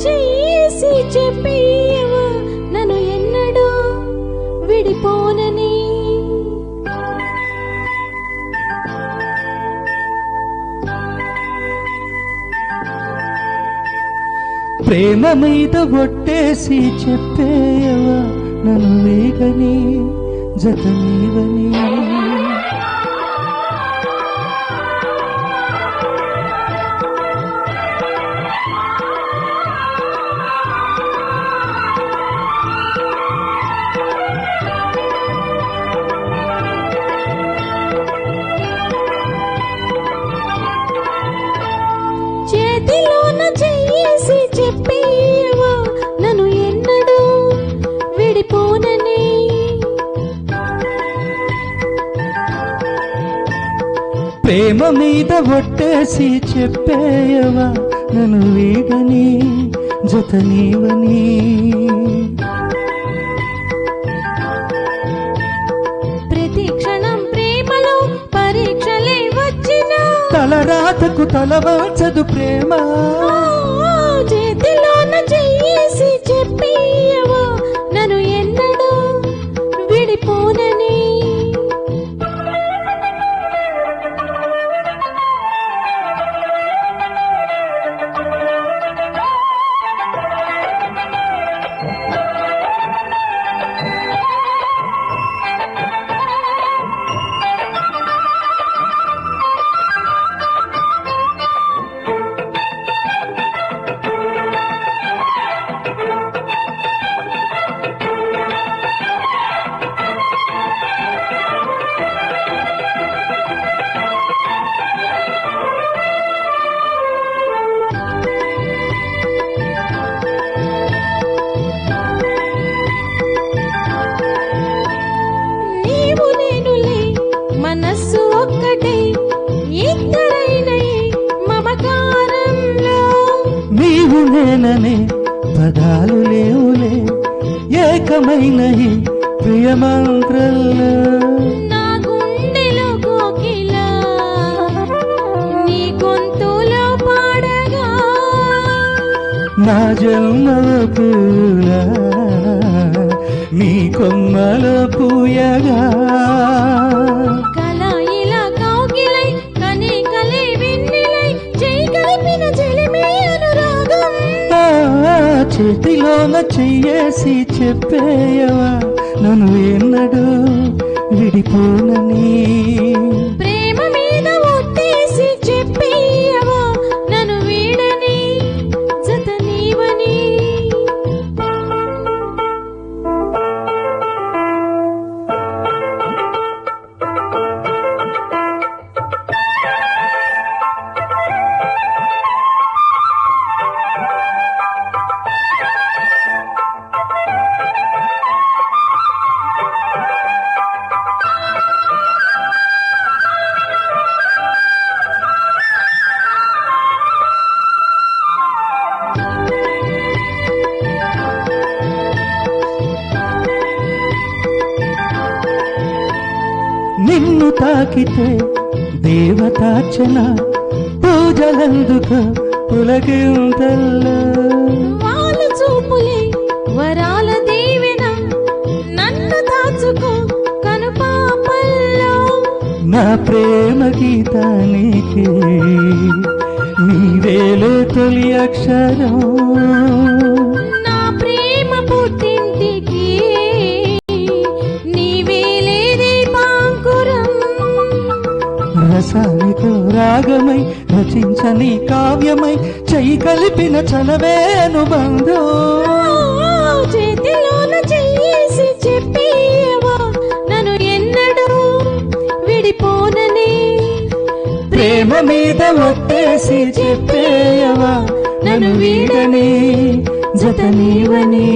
చేసి చెప్పేవా నన్ను ఎన్నడూ విడిపోనని. ప్రేమ మీద ఒట్టేసి చెప్పేవా నన్ను వేగని జత నీవని. చేతిలోన చేసి చెప్పేవా నన్ను ఎన్నడూ విడిపోనని. ప్రేమ మీద ఒట్టేసి చెప్పేవా నన్ను వేగని జత నీవని. ప్రతి క్షణం ప్రేమలో పరీక్షలే వచ్చినా తలరాతకు తలవాచదు ప్రేమ. చేతిలోన చేసి చెప్పేవా నన్ను ఎన్నడూ విడిపోనని. మనస్సు ఒక్కటే ఇద్దరైన మమకారంలో. నీవు నేననే పదాలు లేవులే ఏకమైన ప్రియమంత్రంలో. నా గుండెలో కోకిల నీ గొంతులో పాడగా, నా జన్మలో పూల నీ కొమ్మలో పూయగా. చేతిలోన చెయ్యేసి చెప్పేయవా నన్ను ఎన్నడూ విడిపోనని. ప్రేమ మీద ఒట్టేసి చెప్పేయవా నన్ను వీడని జత నీవని. నిన్ను తాకితే దేవతార్చన పూజలందుకు పులకింతల్లో. వాళ్ళ చూపులే వరాల దీవెన నన్ను దాచుకో కనుపాపల్లో. నా ప్రేమ గీతానికి నీవేలే తొలి అక్షరం. నా ప్రేమ పుట్టింటికి నీవేలే దీపాంకురం. రసానికో రాగమై రచించని కావ్యమై చెయ్యి కలిపిన చలవే అనుబంధం. చేతిలోన చేసి చెప్పేవా నన్ను ఎన్నడూ విడిపోనని. ప్రేమ మీద ఒట్టేసి చెప్పేయవా నన్ను వీడని జత నీవని.